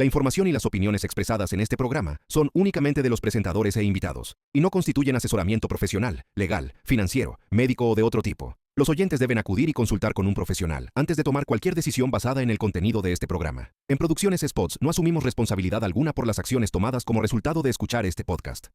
La información y las opiniones expresadas en este programa son únicamente de los presentadores e invitados, y no constituyen asesoramiento profesional, legal, financiero, médico o de otro tipo. Los oyentes deben acudir y consultar con un profesional antes de tomar cualquier decisión basada en el contenido de este programa. En Producciones Spots no asumimos responsabilidad alguna por las acciones tomadas como resultado de escuchar este podcast.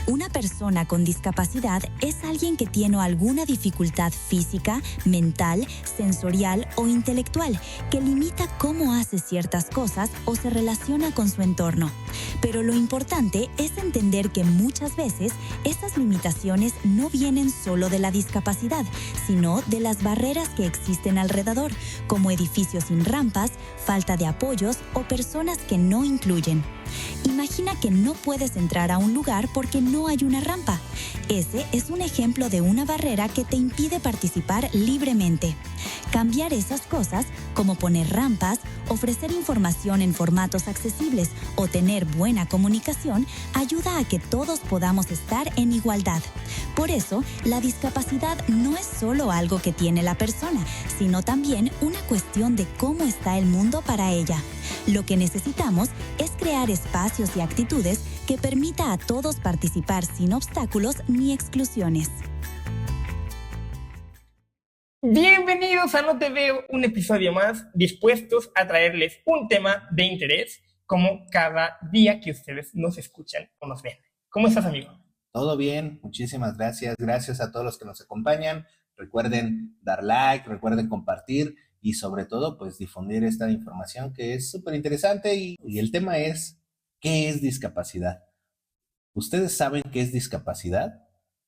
Una persona con discapacidad es alguien que tiene alguna dificultad física, mental, sensorial o intelectual que limita cómo hace ciertas cosas o se relaciona con su entorno. Pero lo importante es entender que muchas veces estas limitaciones no vienen solo de la discapacidad, sino de las barreras que existen alrededor, como edificios sin rampas, falta de apoyos o personas que no incluyen. Imagina que no puedes entrar a un lugar porque no hay una rampa. Ese es un ejemplo de una barrera que te impide participar libremente. Cambiar esas cosas, como poner rampas, ofrecer información en formatos accesibles o tener buena comunicación, ayuda a que todos podamos estar en igualdad. Por eso, la discapacidad no es solo algo que tiene la persona, sino también una cuestión de cómo está el mundo para ella. Lo que necesitamos es crear espacios y actitudes que permita a todos participar sin obstáculos ni exclusiones. Bienvenidos a No Te Veo, un episodio más, dispuestos a traerles un tema de interés como cada día que ustedes nos escuchan o nos ven. ¿Cómo estás, amigo? Todo bien, muchísimas gracias. Gracias a todos los que nos acompañan. Recuerden dar like, recuerden compartir y sobre todo pues difundir esta información que es súper interesante y el tema es ¿qué es discapacidad? ¿Ustedes saben qué es discapacidad?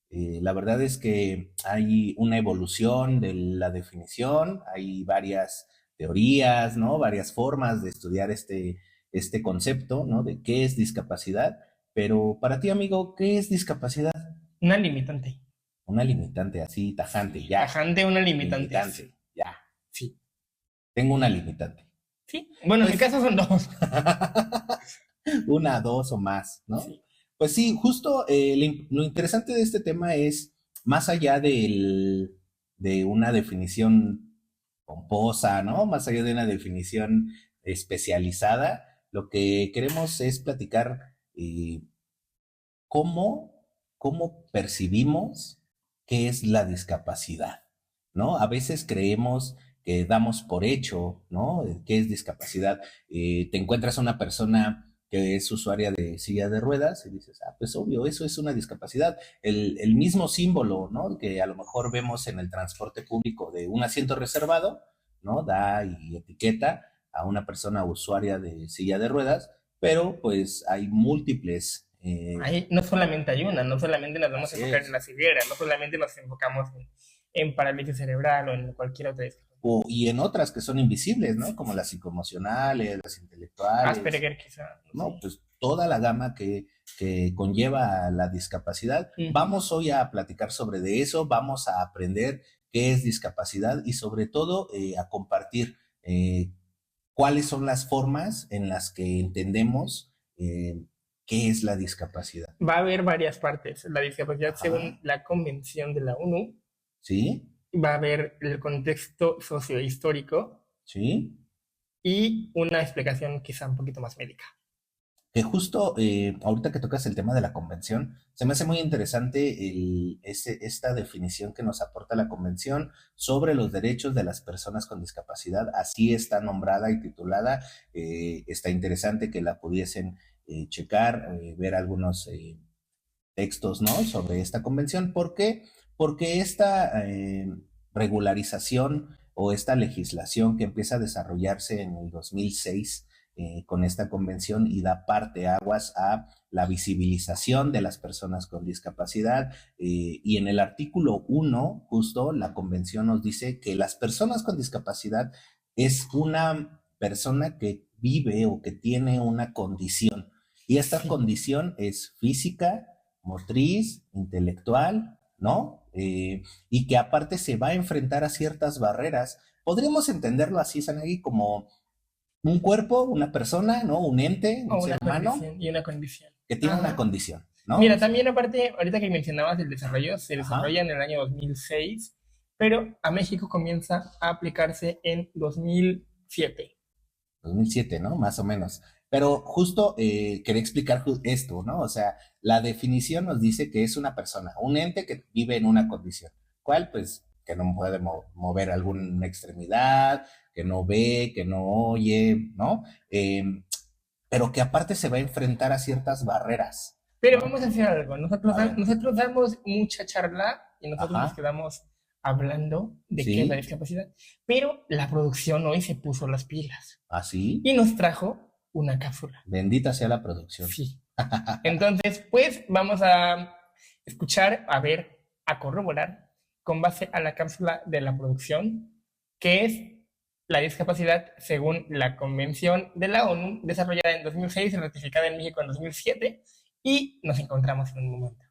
La verdad es que hay una evolución de la definición, hay varias teorías, ¿no? Varias formas de estudiar este concepto, ¿no? De qué es discapacidad. Pero para ti, amigo, ¿qué es discapacidad? Una limitante. Una limitante, así, tajante, ya. Tajante, una limitante. Limitante, ya. Sí. Tengo una limitante. Sí. Bueno, en mi caso son dos. Una, dos o más, ¿no? Sí. Pues sí, justo lo interesante de este tema es, más allá de una definición pomposa, ¿no? Más allá de una definición especializada, lo que queremos es platicar cómo percibimos qué es la discapacidad, ¿no? A veces creemos que damos por hecho, ¿no? ¿Qué es discapacidad? Te encuentras a una persona que es usuaria de silla de ruedas y dices, pues obvio, eso es una discapacidad. El mismo símbolo, ¿no? Que a lo mejor vemos en el transporte público de un asiento reservado, ¿no? Da y etiqueta a una persona usuaria de silla de ruedas, pero pues hay múltiples. No solamente hay una, no solamente nos vamos a enfocar en la ceguera, no solamente nos enfocamos en parálisis cerebral o en cualquier otra y en otras que son invisibles, ¿no? Como las psicoemocionales, las intelectuales. Asperger quizá. No, pues toda la gama que conlleva la discapacidad. Vamos hoy a platicar sobre de eso, vamos a aprender qué es discapacidad y sobre todo a compartir cuáles son las formas en las que entendemos qué es la discapacidad. Va a haber varias partes. La discapacidad, según la Convención de la ONU, ¿sí? Va a haber el contexto sociohistórico, ¿sí? Y una explicación quizá un poquito más médica. Que justo ahorita que tocas el tema de la convención, se me hace muy interesante esta definición que nos aporta la convención sobre los derechos de las personas con discapacidad. Así está nombrada y titulada. Está interesante que la pudiesen checar, ver algunos textos, ¿no? Sobre esta convención. ¿Por qué? Porque esta regularización o esta legislación que empieza a desarrollarse en el 2006 con esta convención y da parteaguas a la visibilización de las personas con discapacidad. Y en el artículo 1, justo la convención nos dice que las personas con discapacidad es una persona que vive o que tiene una condición. Y esta condición es física, motriz, intelectual, ¿no? Y que aparte se va a enfrentar a ciertas barreras. Podríamos entenderlo así, Sanagi, como un cuerpo, una persona, ¿no? Un ente, un ser humano. Y una condición. Que tiene una condición, ¿no? Mira, también aparte, ahorita que mencionabas el desarrollo, se desarrolla en el año 2006, pero a México comienza a aplicarse en 2007. 2007, ¿no? Más o menos. Pero justo quería explicar esto, ¿no? O sea, la definición nos dice que es una persona, un ente que vive en una condición. ¿Cuál? Pues que no puede mover alguna extremidad, que no ve, que no oye, ¿no? Pero que aparte se va a enfrentar a ciertas barreras. Pero ¿no? vamos a hacer algo. Nosotros damos mucha charla y nosotros nos quedamos hablando de qué es la discapacidad. Pero la producción hoy se puso las pilas. ¿Ah, sí? Y nos trajo una cápsula. Bendita sea la producción. Sí. Entonces, pues vamos a escuchar, a ver, a corroborar con base a la cápsula de la producción, que es la discapacidad según la Convención de la ONU, desarrollada en 2006 y ratificada en México en 2007, y nos encontramos en un momento.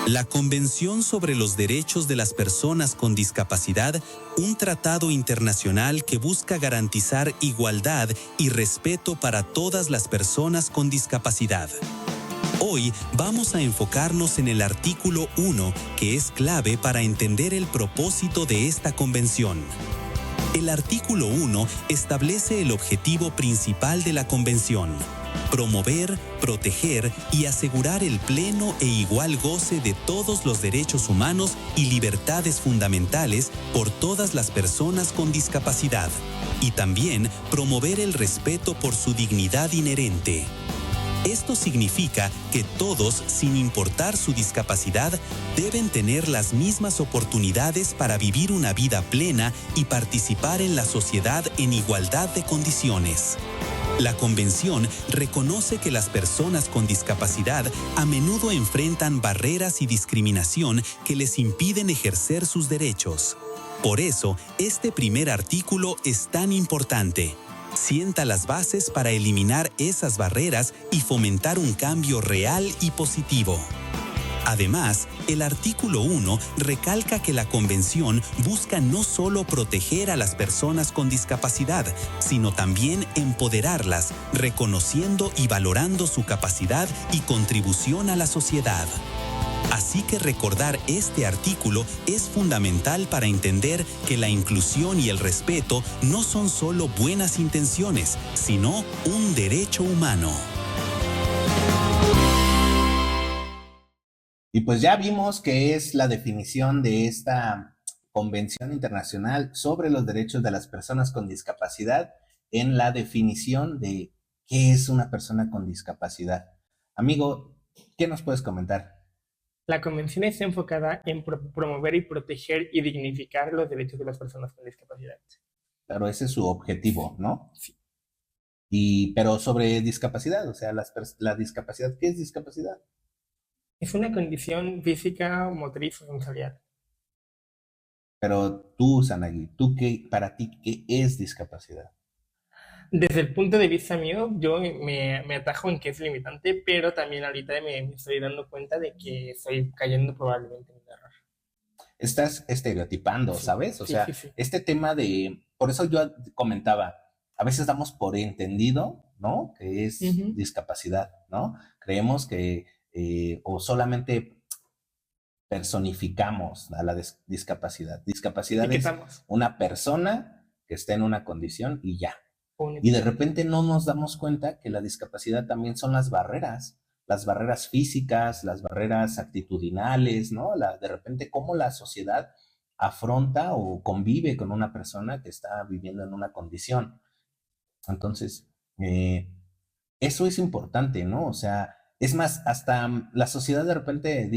La Convención sobre los Derechos de las Personas con Discapacidad, un tratado internacional que busca garantizar igualdad y respeto para todas las personas con discapacidad. Hoy vamos a enfocarnos en el artículo 1, que es clave para entender el propósito de esta convención. El artículo 1 establece el objetivo principal de la convención: promover, proteger y asegurar el pleno e igual goce de todos los derechos humanos y libertades fundamentales por todas las personas con discapacidad, y también promover el respeto por su dignidad inherente. Esto significa que todos, sin importar su discapacidad, deben tener las mismas oportunidades para vivir una vida plena y participar en la sociedad en igualdad de condiciones. La Convención reconoce que las personas con discapacidad a menudo enfrentan barreras y discriminación que les impiden ejercer sus derechos. Por eso, este primer artículo es tan importante. Sienta las bases para eliminar esas barreras y fomentar un cambio real y positivo. Además, el artículo 1 recalca que la Convención busca no solo proteger a las personas con discapacidad, sino también empoderarlas, reconociendo y valorando su capacidad y contribución a la sociedad. Así que recordar este artículo es fundamental para entender que la inclusión y el respeto no son solo buenas intenciones, sino un derecho humano. Y pues ya vimos que es la definición de esta Convención Internacional sobre los Derechos de las Personas con Discapacidad en la definición de qué es una persona con discapacidad. Amigo, ¿qué nos puedes comentar? La convención está enfocada en promover y proteger y dignificar los derechos de las personas con discapacidad. Claro, ese es su objetivo, ¿no? Sí. Pero sobre discapacidad, o sea, la discapacidad, ¿qué es discapacidad? Es una condición física, motriz o sensorial. Pero tú, Sanagi, para ti, ¿qué es discapacidad? Desde el punto de vista mío, yo me atajo en que es limitante, pero también ahorita me estoy dando cuenta de que estoy cayendo probablemente en un error. Estás estereotipando, ¿sabes? O sea, sí. este tema por eso yo comentaba, a veces damos por entendido, ¿no? Que es discapacidad, ¿no? Creemos que, o solamente personificamos a la discapacidad. Discapacidad es una persona que está en una condición y ya. Y de repente no nos damos cuenta que la discapacidad también son las barreras físicas, las barreras actitudinales, ¿no? De repente cómo la sociedad afronta o convive con una persona que está viviendo en una condición. Entonces, eso es importante, ¿no? O sea, es más, hasta la sociedad de repente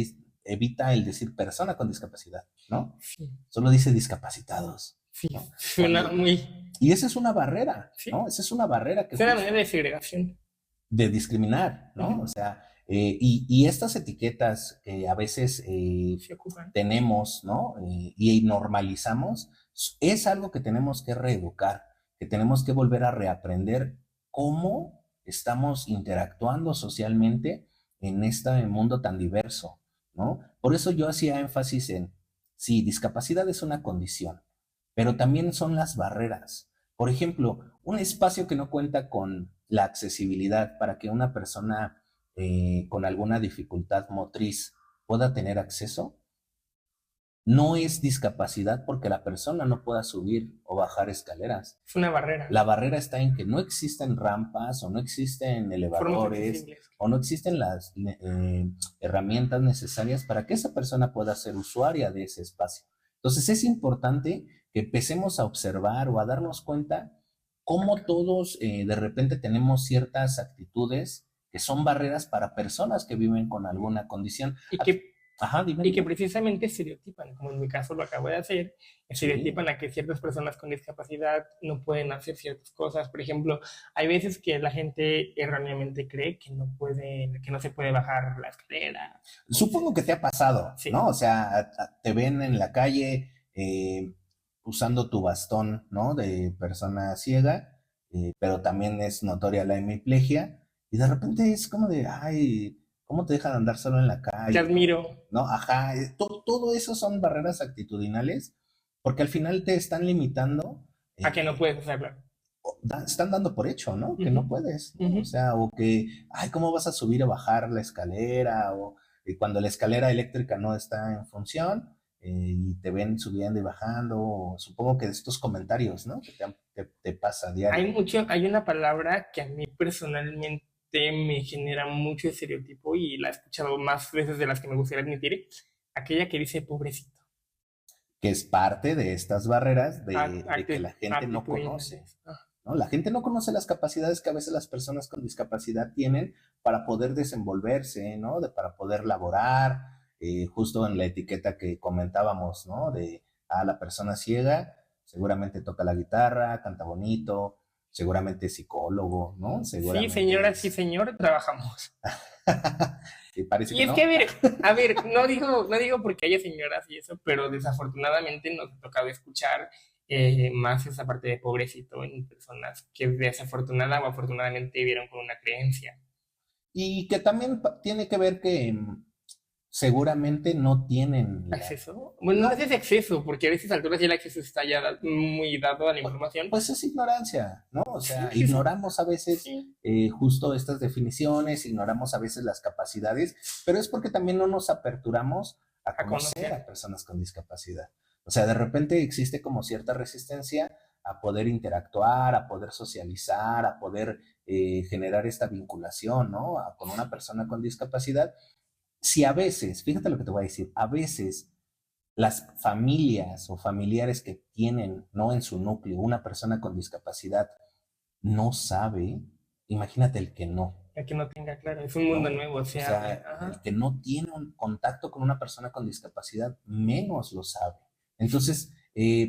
evita el decir persona con discapacidad, ¿no? Sí, Solo dice discapacitados. sí, ¿no? suena muy... Y esa es una barrera, Sí. ¿no? Esa es una barrera que Es una manera de segregación. de discriminar, ¿no? Ujú. O sea, y estas etiquetas que a veces Se ocupan. tenemos, ¿no? Y normalizamos, es algo que tenemos que reeducar, que tenemos que volver a reaprender cómo estamos interactuando socialmente en este mundo tan diverso, ¿no? Por eso yo hacía énfasis en, sí, discapacidad es una condición, pero también son las barreras. Por ejemplo, un espacio que no cuenta con la accesibilidad para que una persona con alguna dificultad motriz pueda tener acceso, no es discapacidad porque la persona no pueda subir o bajar escaleras. Es una barrera. La barrera está en que no existen rampas o no existen Formas elevadores accesibles. o no existen las herramientas necesarias para que esa persona pueda ser usuaria de ese espacio. Entonces es importante que empecemos a observar o a darnos cuenta cómo todos de repente tenemos ciertas actitudes que son barreras para personas que viven con alguna condición. Y que, Ajá, dime. y que precisamente estereotipan, como en mi caso lo acabo de hacer, estereotipan a que ciertas personas con discapacidad no pueden hacer ciertas cosas. Por ejemplo, hay veces que la gente erróneamente cree que no se puede bajar la escalera. Supongo que te ha pasado, Sí. ¿no? O sea, te ven en la calle usando tu bastón, ¿no? De persona ciega, pero también es notoria la hemiplegia, y de repente es como de, ay, ¿cómo te dejan andar solo en la calle? Te admiro. ¿No? Ajá, todo eso son barreras actitudinales, porque al final te están limitando. A que no puedes hacerlo. Están dando por hecho, ¿no? Que no puedes, ¿no? Ujú. O sea, o que, ay, ¿cómo vas a subir o bajar la escalera? O cuando la escalera eléctrica no está en función y te ven subiendo y bajando, o supongo que estos comentarios, ¿no? Que te pasa a diario. Hay una palabra que a mí personalmente me genera mucho estereotipo y la he escuchado más veces de las que me gustaría admitir, aquella que dice pobrecito. Que es parte de estas barreras de que la gente no Actitudinales. conoce, ¿no? La gente no conoce las capacidades que a veces las personas con discapacidad tienen para poder desenvolverse, ¿no? Para poder laborar, justo en la etiqueta que comentábamos, ¿no? De la persona ciega seguramente toca la guitarra, canta bonito, seguramente es psicólogo, ¿no? Seguramente Sí, señora, sí, señor, trabajamos. Y parece Y que es no. que, a ver, no digo porque haya señoras y eso, pero desafortunadamente nos ha tocado escuchar más esa parte de pobrecito en personas que desafortunada o afortunadamente vivieron con una creencia. Y que también tiene que ver que seguramente no tienen ¿Acceso? Bueno, no es acceso, porque a veces alturas ya el acceso está ya muy dado a la información. Pues es ignorancia, ¿no? O sea, Sí. ignoramos a veces Sí. justo estas definiciones, ignoramos a veces las capacidades, pero es porque también no nos aperturamos a conocer a personas con discapacidad. O sea, de repente existe como cierta resistencia a poder interactuar, a poder socializar, a poder generar esta vinculación, ¿no? Con una persona con discapacidad. Si a veces, fíjate lo que te voy a decir, a veces las familias o familiares que tienen, ¿no? En su núcleo una persona con discapacidad no sabe, imagínate el que no. El que no tenga, claro, es un mundo nuevo, O sea, el que no tiene un contacto con una persona con discapacidad menos lo sabe. Entonces,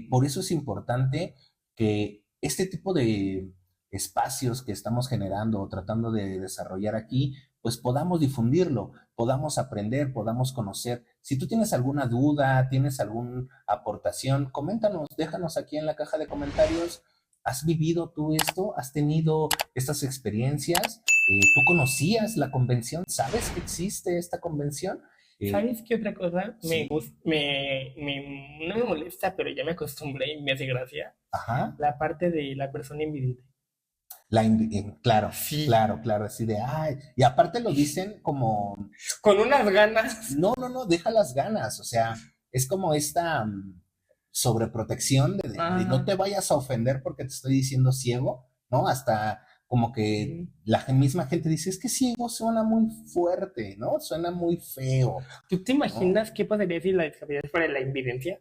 por eso es importante que este tipo de espacios que estamos generando o tratando de desarrollar aquí, pues podamos difundirlo, podamos aprender, podamos conocer. Si tú tienes alguna duda, tienes alguna aportación, coméntanos, déjanos aquí en la caja de comentarios. ¿Has vivido tú esto? ¿Has tenido estas experiencias? ¿Tú conocías la convención? ¿Sabes que existe esta convención? ¿Sabes qué otra cosa? Sí. No me molesta, pero ya me acostumbré y me hace gracia. Ajá. La parte de la persona invidente. Claro, Sí. claro, así de, ay, y aparte lo dicen como... Con unas ganas. No, deja las ganas, o sea, es como esta sobreprotección de no te vayas a ofender porque te estoy diciendo ciego, ¿no? Hasta como que la misma gente dice, es que ciego suena muy fuerte, ¿no? Suena muy feo. ¿Tú te imaginas qué pasaría si la discapacidad fuera la invidencia?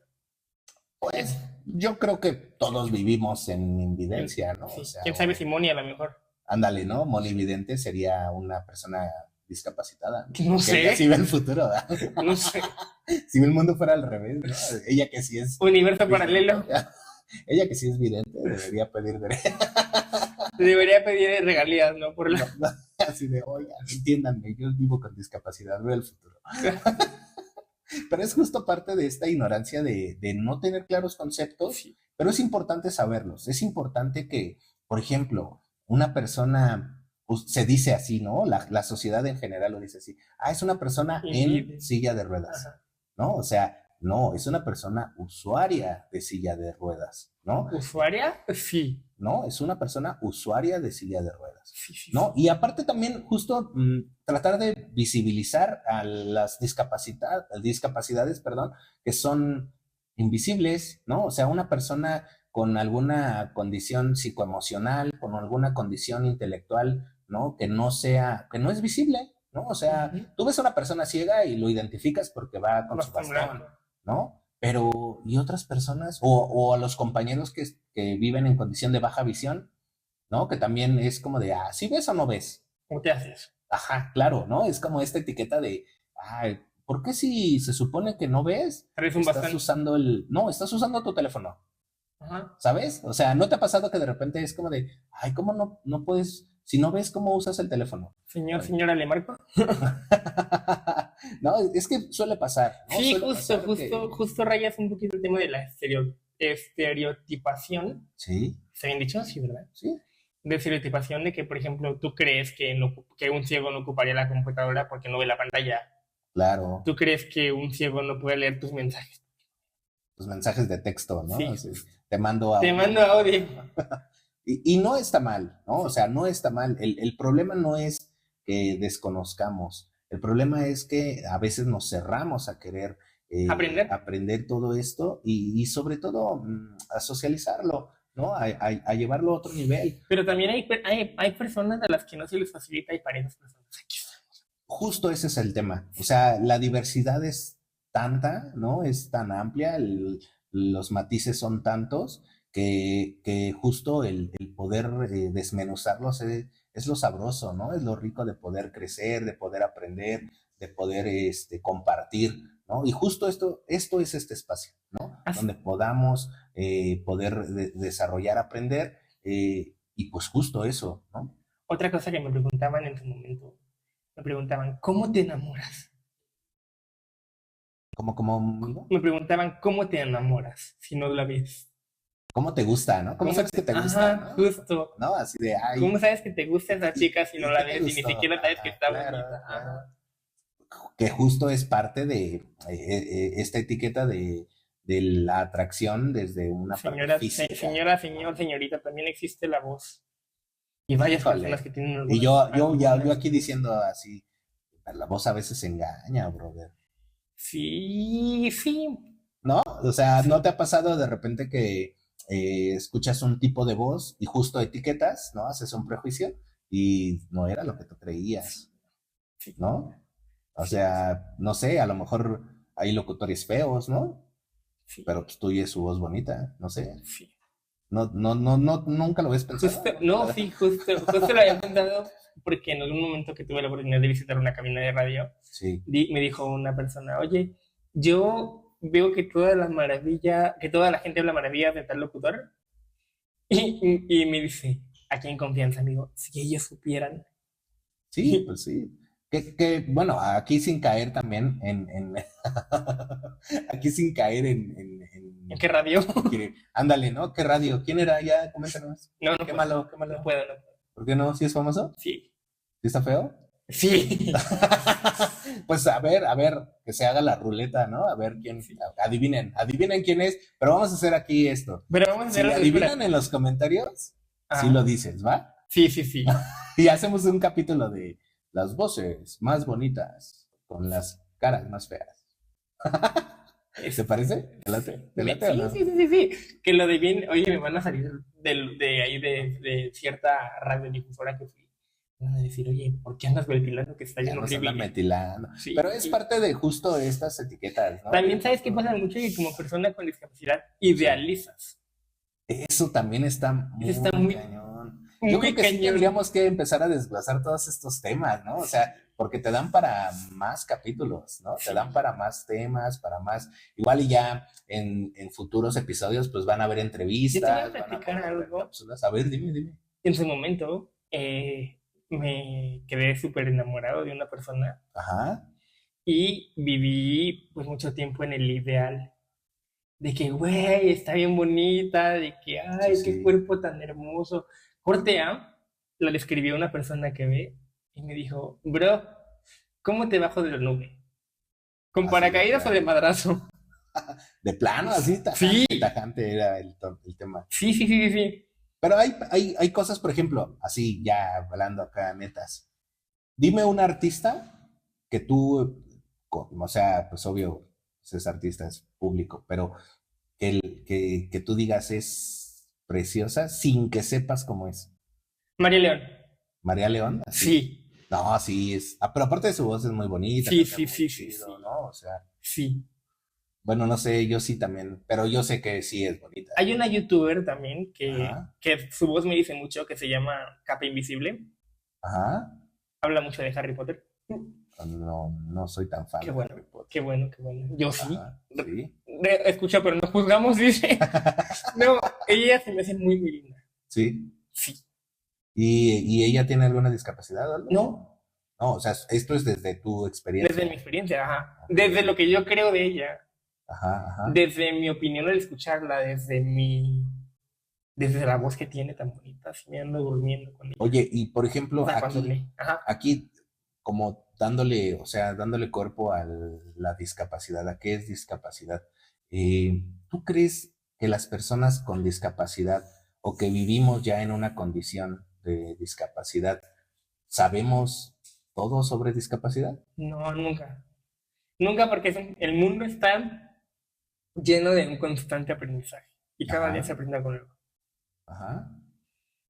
Pues yo creo que todos vivimos en invidencia, ¿no? Sí. O sea, ¿Quién sabe si Moni a lo mejor? Ándale, ¿no? Monividente sería una persona discapacitada. No sé. Ella sí ve el futuro, ¿verdad? No sé. Si el mundo fuera al revés, ¿no? Ella que sí es... Universo paralelo. Ella que sí es vidente debería pedir Debería pedir regalías, ¿no? Por la... así de, oigan, entiéndanme, yo vivo con discapacidad, veo el futuro. Pero es justo parte de esta ignorancia de no tener claros conceptos, sí. Pero es importante saberlos. Es importante que, por ejemplo, una persona, pues, se dice así, ¿no? La sociedad en general lo dice así. Es una persona en silla de ruedas, ajá, ¿no? O sea, no, es una persona usuaria de silla de ruedas, ¿no? ¿Usuaria? Sí. No, es una persona usuaria de silla de ruedas, sí, ¿no? Y aparte también justo tratar de visibilizar a las discapacidades, que son invisibles, ¿no? O sea, una persona con alguna condición psicoemocional, con alguna condición intelectual, ¿no? Que no es visible, ¿no? O sea, tú ves a una persona ciega y lo identificas porque va con su bastón, ¿no? Pero, ¿y otras personas? O a los compañeros que viven en condición de baja visión, ¿no? Que también es como de, ¿sí ves o no ves? ¿Cómo te haces? Ajá, claro, ¿no? Es como esta etiqueta de, ¿por qué si se supone que no ves? Estás usando tu teléfono. Ajá. ¿Sabes? O sea, ¿no te ha pasado que de repente es como de, ¿cómo no puedes? Si no ves, ¿cómo usas el teléfono? Señora, ¿le marco? No, es que suele pasar, ¿no? Sí, justo rayas un poquito el tema de la estereotipación. Sí. ¿Está bien dicho? Sí, ¿verdad? Sí. De estereotipación de que, por ejemplo, tú crees que un ciego no ocuparía la computadora porque no ve la pantalla. Claro. Tú crees que un ciego no puede leer tus mensajes. Tus mensajes de texto, ¿no? Sí. O sea, te mando audio. Y no está mal, ¿no? O sea, no está mal. El problema no es que desconozcamos. El problema es que a veces nos cerramos a querer aprender todo esto y sobre todo a socializarlo, ¿no? A llevarlo a otro nivel. Pero también hay personas a las que no se les facilita y para esas personas aquí. Justo ese es el tema. O sea, la diversidad es tanta, ¿no? Es tan amplia, los matices son tantos que justo el poder desmenuzarlos es lo sabroso, ¿no? Es lo rico de poder crecer, de poder aprender, de poder compartir, ¿no? Y justo esto es este espacio, ¿no? Donde podamos poder desarrollar, aprender y pues justo eso, ¿no? Otra cosa que me preguntaban en su momento, me preguntaban, ¿cómo te enamoras? ¿Cómo? Me preguntaban, ¿cómo te enamoras si no la ves? ¿Cómo te gusta, no? ¿Cómo sabes que te gusta? Ajá, ¿no? Justo. ¿No? Así de, ¿Cómo sabes que te gusta esa chica si no la ves y ni siquiera sabes que está bonita? Claro. Que justo es parte de esta etiqueta de la atracción desde una parte física. Señorita, también existe la voz. Y varias personas que tienen alguna. Y yo aquí diciendo así, la voz a veces engaña, brother. Sí. ¿No? O sea, ¿no te ha pasado de repente que escuchas un tipo de voz y justo etiquetas, ¿no? Haces un prejuicio y no era lo que tú creías, ¿no? O sea, no sé, a lo mejor hay locutores feos, ¿no? Sí. Pero pues tú oyes su voz bonita, no sé. Sí. No, nunca lo ves pensado. Justo lo había pensado porque en algún momento que tuve la oportunidad de visitar una cabina de radio, sí. Me dijo una persona, oye, yo veo que toda la gente habla maravillas de tal locutor y me dice, aquí en confianza, amigo, si ellos supieran. Sí, pues sí. Que bueno, aquí sin caer también aquí sin caer ¿En qué radio? Ándale, ¿no? ¿Qué radio? ¿Quién era? Ya, coméntanos. No qué malo. No puedo. ¿Por qué no? ¿Sí es famoso? Sí. ¿Sí está feo? Sí. Pues a ver, que se haga la ruleta, ¿no? A ver quién, adivinen quién es, pero vamos a hacer aquí esto. Pero vamos a hacer si adivinan en los comentarios, sí lo dices, ¿va? Sí. Y hacemos un capítulo de las voces más bonitas con las caras más feas. ¿Te parece? ¿Te late o no? Sí. Que lo adivinen. Oye, me van a salir de ahí de cierta radiodifusora que fui. Van a decir, oye, ¿por qué andas ventilando que está lleno horrible? Sí, pero es parte de justo estas etiquetas, ¿no? También sabes que pasa mucho que como persona con discapacidad idealizas. Eso también está muy cañón. Yo Muy creo que sí cañón. tendríamos que empezar a desglosar todos estos temas, ¿no? O sea, porque te dan para más capítulos, ¿no? Te dan para más temas, para más. Igual y ya en futuros episodios, pues van a haber Yo te voy a entrevistas, van a platicar poder haber algo. cápsulas. A ver, dime, dime. En su momento, me quedé súper enamorado de una persona Ajá, y viví pues mucho tiempo en el ideal de que, güey, está bien bonita, de que, sí, ay, qué sí. cuerpo tan hermoso. Corte A, la describió una persona que ve y me dijo, bro, ¿cómo te bajo de la nube? ¿Con Así de paracaídas o de plano. madrazo? De plano, así, Sí, tajante, tajante era el tema. sí, sí, sí, sí, sí. Pero hay cosas, por ejemplo, así, ya hablando acá, netas. Dime un artista que tú, o sea, pues obvio, pues es artista, es público, pero que tú digas es preciosa sin que sepas cómo es. María León. María León, así. Sí, No, sí, es. Pero aparte de su voz es muy bonita, sí, canta sí, muy sí, sí, chido, sí. ¿no? O sea, Sí. bueno, no sé, yo sí también, pero yo sé que sí es bonita. Hay una youtuber también Ajá, que su voz me dice mucho, que se llama Capa Invisible. ajá. Habla mucho de Harry Potter. No, no soy tan fan Qué de bueno, Harry Potter. qué bueno, qué bueno. Yo sí. Ajá, sí. Escucha, pero no juzgamos, dice. No, ella se me hace muy, muy linda. Sí. Sí. ¿Y ella tiene alguna discapacidad o algo? No, No, o sea, esto es desde tu desde experiencia. mi experiencia, ajá. Ok. Desde lo que yo creo de ella, Ajá, ajá. desde mi opinión al escucharla, desde la voz que tiene tan bonita, así me ando durmiendo con ella. Oye, y por O ejemplo, sea, cuando aquí, lee. Ajá. aquí, como dándole, o sea, dándole cuerpo a la discapacidad, ¿a qué es discapacidad? ¿Tú crees que las personas con discapacidad o que vivimos ya en una condición de discapacidad, sabemos todo sobre discapacidad? No, nunca. Nunca porque el mundo está lleno de un constante aprendizaje y cada día se Ajá, aprende algo nuevo. ajá.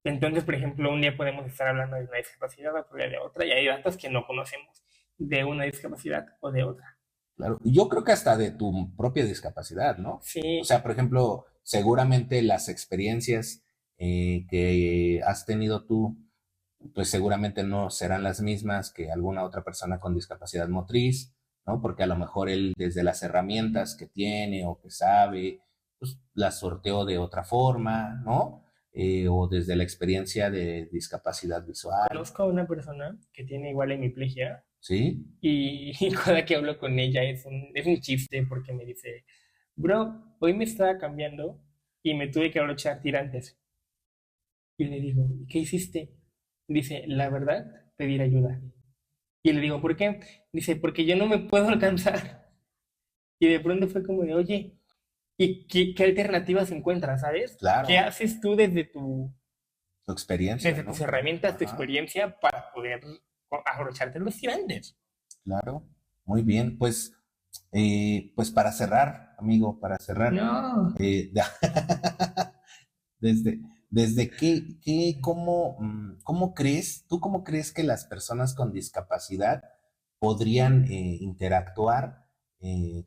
Entonces, por ejemplo, un día podemos estar hablando de una discapacidad, otro día de otra, y hay datos que no conocemos de una discapacidad o de otra. Claro, y yo creo que hasta de tu propia discapacidad, ¿no? O Sí, sea, por ejemplo, seguramente las experiencias que has tenido tú, pues seguramente no serán las mismas que alguna otra persona con discapacidad motriz, ¿no? Porque a lo mejor él desde las herramientas que tiene o que sabe, pues las sorteó de otra forma, ¿no? O desde la experiencia de discapacidad visual, conozco a una persona que tiene igual hemiplegia ¿sí? y cada que hablo con ella es un chiste porque me dice, bro, hoy me estaba cambiando y me tuve que abrochar tirantes. Y le digo, ¿y qué hiciste? Dice, la verdad, pedir ayuda. Y le digo, ¿por qué? Dice, porque yo no me puedo alcanzar. Y de pronto fue como de, oye, ¿y qué alternativas encuentras, sabes? ¿Qué Claro, haces tú tu experiencia, desde tus ¿no? herramientas, tu Ajá. experiencia para poder abrocharte los tirantes? Claro, muy bien. Pues para cerrar, amigo, para cerrar, No, eh, desde, desde cómo crees, tú cómo crees que las personas con discapacidad podrían interactuar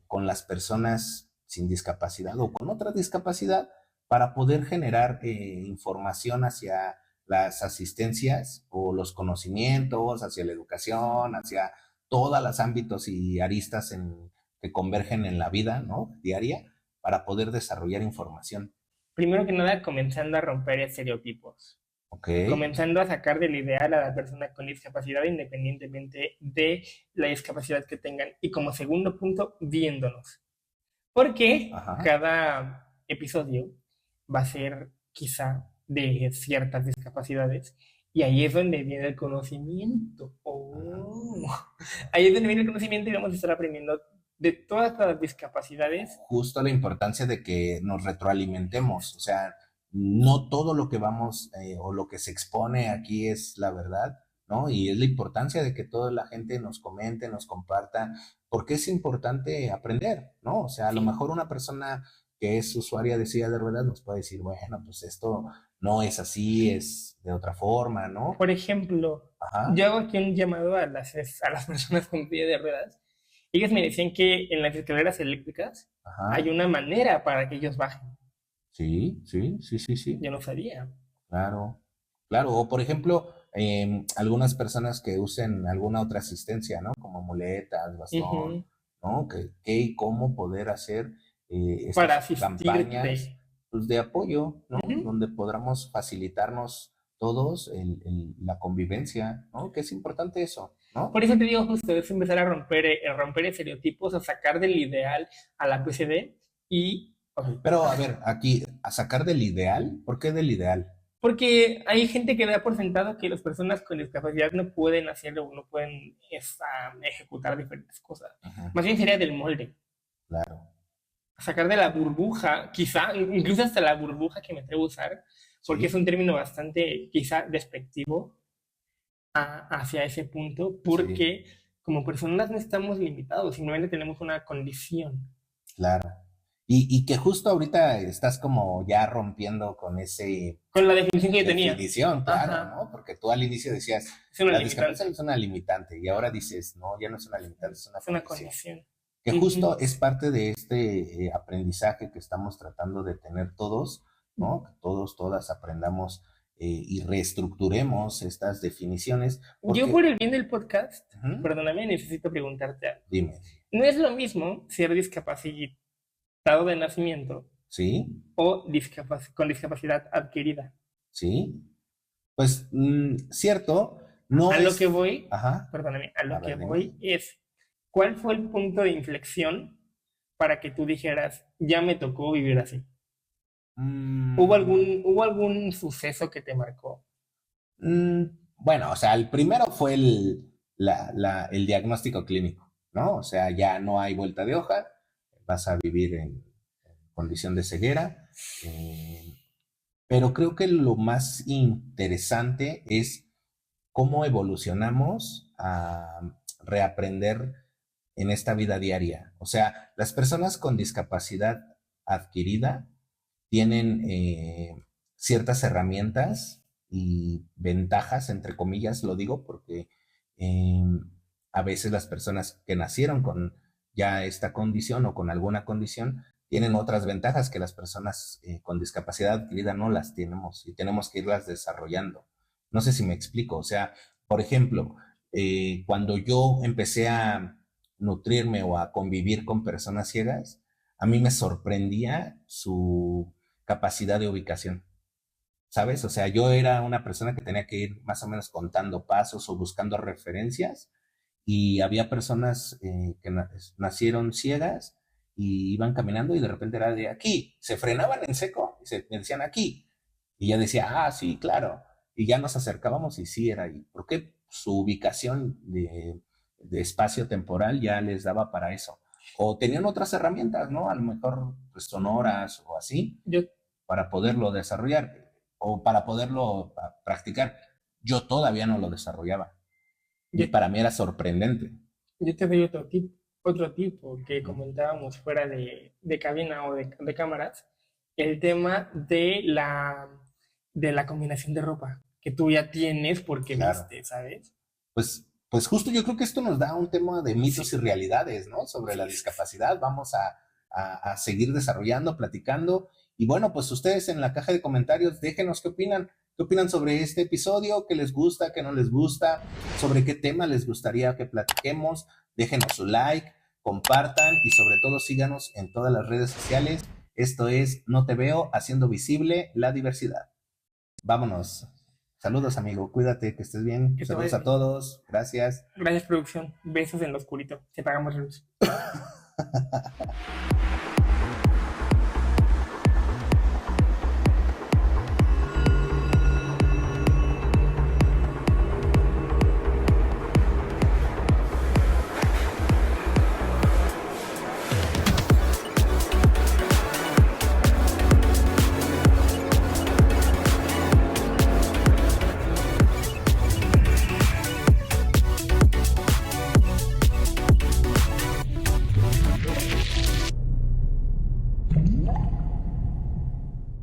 con las personas sin discapacidad o con otra discapacidad para poder generar información hacia las asistencias o los conocimientos, hacia la educación, hacia todos los ámbitos y aristas que convergen en la vida, ¿no? Diaria, para poder desarrollar información. primero que nada, comenzando a romper estereotipos. ¿Ok? Comenzando a sacar del ideal a la persona con discapacidad independientemente de la discapacidad que tengan. Y como segundo punto, viéndonos. Porque Ajá. cada episodio va a ser quizá de ciertas discapacidades y ahí es donde viene el conocimiento. Ajá. Oh. Ahí es donde viene el conocimiento y vamos a estar aprendiendo de todas las discapacidades. Justo la importancia de que nos retroalimentemos, o sea, no todo lo que vamos o lo que se expone aquí es la verdad, ¿no? Y es la importancia de que toda la gente nos comente, nos comparta, porque es importante aprender, ¿no? O sea, a lo Sí. mejor una persona que es usuaria de silla de ruedas nos puede decir, bueno, pues esto no es así, es de otra forma, ¿no? Por ejemplo, Ajá, yo hago aquí un llamado a las personas con silla de ruedas. Ellos me decían que en las escaleras eléctricas hay ajá, una manera para que ellos bajen. sí, sí, sí, sí, sí, Yo no sabía. claro. Claro, o por ejemplo, algunas personas que usen alguna otra asistencia, ¿no? Como muletas, bastón, Ujú. ¿no? ¿Qué y cómo poder hacer Para estas campañas asistirte. pues, de apoyo, ¿no? Ujú. Donde podamos facilitarnos todos la convivencia, ¿no? Que es importante eso, Por ¿no? eso te digo justo, es empezar a romper estereotipos, a sacar del ideal a la PCD y... ok. Pero a ver, aquí, a sacar del ideal, ¿por qué del ideal? Porque hay gente que da por sentado que las personas con discapacidad no pueden hacerlo o no pueden ejecutar diferentes cosas. Ajá, Más bien sería del molde. claro, Sacar de la burbuja, quizá, incluso hasta la burbuja que me atrevo a usar, porque es sí, un término bastante, quizá, despectivo hacia ese punto, sí, porque como personas no estamos limitados, simplemente tenemos una condición. claro. Y que justo ahorita estás como ya rompiendo con ese Con la definición que yo tenía. definición, claro, Ajá, ¿no? Porque tú al inicio decías, es una la limitante, discapacidad es una limitante y ahora dices, no, ya no es una limitante, es una es una condición. condición. Que Ujú. justo es parte de este aprendizaje que estamos tratando de tener todos, ¿no? Que todos, todas aprendamos y reestructuremos estas definiciones, Yo por porque, el bien del podcast, ujú, perdóname, necesito preguntarte algo. dime, No es lo mismo ser discapacitado de nacimiento ¿sí? o con discapacidad adquirida. ¿Sí? Pues, cierto, no A lo que es, voy, ajá, perdóname, a a lo que ver, dime. voy es, ¿cuál fue el punto de inflexión para que tú dijeras, ya me tocó vivir así? Mm, Hubo algún suceso que te marcó? Mm, bueno, o sea, el primero fue el diagnóstico clínico, ¿no? O sea, ya no hay vuelta de hoja, vas a vivir en condición de ceguera, eh, pero creo que lo más interesante es cómo evolucionamos a reaprender en esta vida diaria. O sea, las personas con discapacidad adquirida tienen ciertas herramientas y ventajas, entre comillas, lo digo porque eh, a veces las personas que nacieron con ya esta condición o con alguna condición tienen otras ventajas que las personas con discapacidad adquirida no las tenemos y tenemos que irlas desarrollando. No sé si me explico, o sea, por ejemplo, cuando yo empecé a nutrirme o a convivir con personas ciegas, a mí me sorprendía su capacidad de ubicación, ¿sabes? O sea, yo era una persona que tenía que ir más o menos contando pasos o buscando referencias y había personas que nacieron ciegas y iban caminando y de repente era de aquí, se frenaban en seco y me decían aquí. Y ya decía, ah, sí, claro. Y ya nos acercábamos y sí era ahí. Porque su ubicación de espacio temporal ya les daba para eso. O tenían otras herramientas, ¿no? A lo mejor pues, sonoras o así, Yo, para poderlo desarrollar o para poderlo practicar. Yo todavía no lo desarrollaba yo, y para mí era sorprendente. yo te doy otro tipo que Ujú. comentábamos fuera de cabina o de cámaras, el tema de la combinación de ropa que tú ya tienes porque Claro. viste, ¿sabes? Pues justo yo creo que esto nos da un tema de mitos Sí, y realidades, ¿no? Sobre la sí. discapacidad. Vamos a seguir desarrollando, platicando. Y bueno, pues ustedes en la caja de comentarios, déjenos qué opinan. ¿Qué opinan sobre este episodio? ¿Qué les gusta? ¿Qué no les gusta? ¿Sobre qué tema les gustaría que platiquemos? Déjenos su like, compartan y sobre todo síganos en todas las redes sociales. Esto es No Te Veo, haciendo visible la diversidad. Vámonos. Saludos, amigo. Cuídate, que estés bien. Que te Saludos vaya a bien. todos. Gracias. Gracias, producción. Besos en lo oscurito. Te pagamos luz.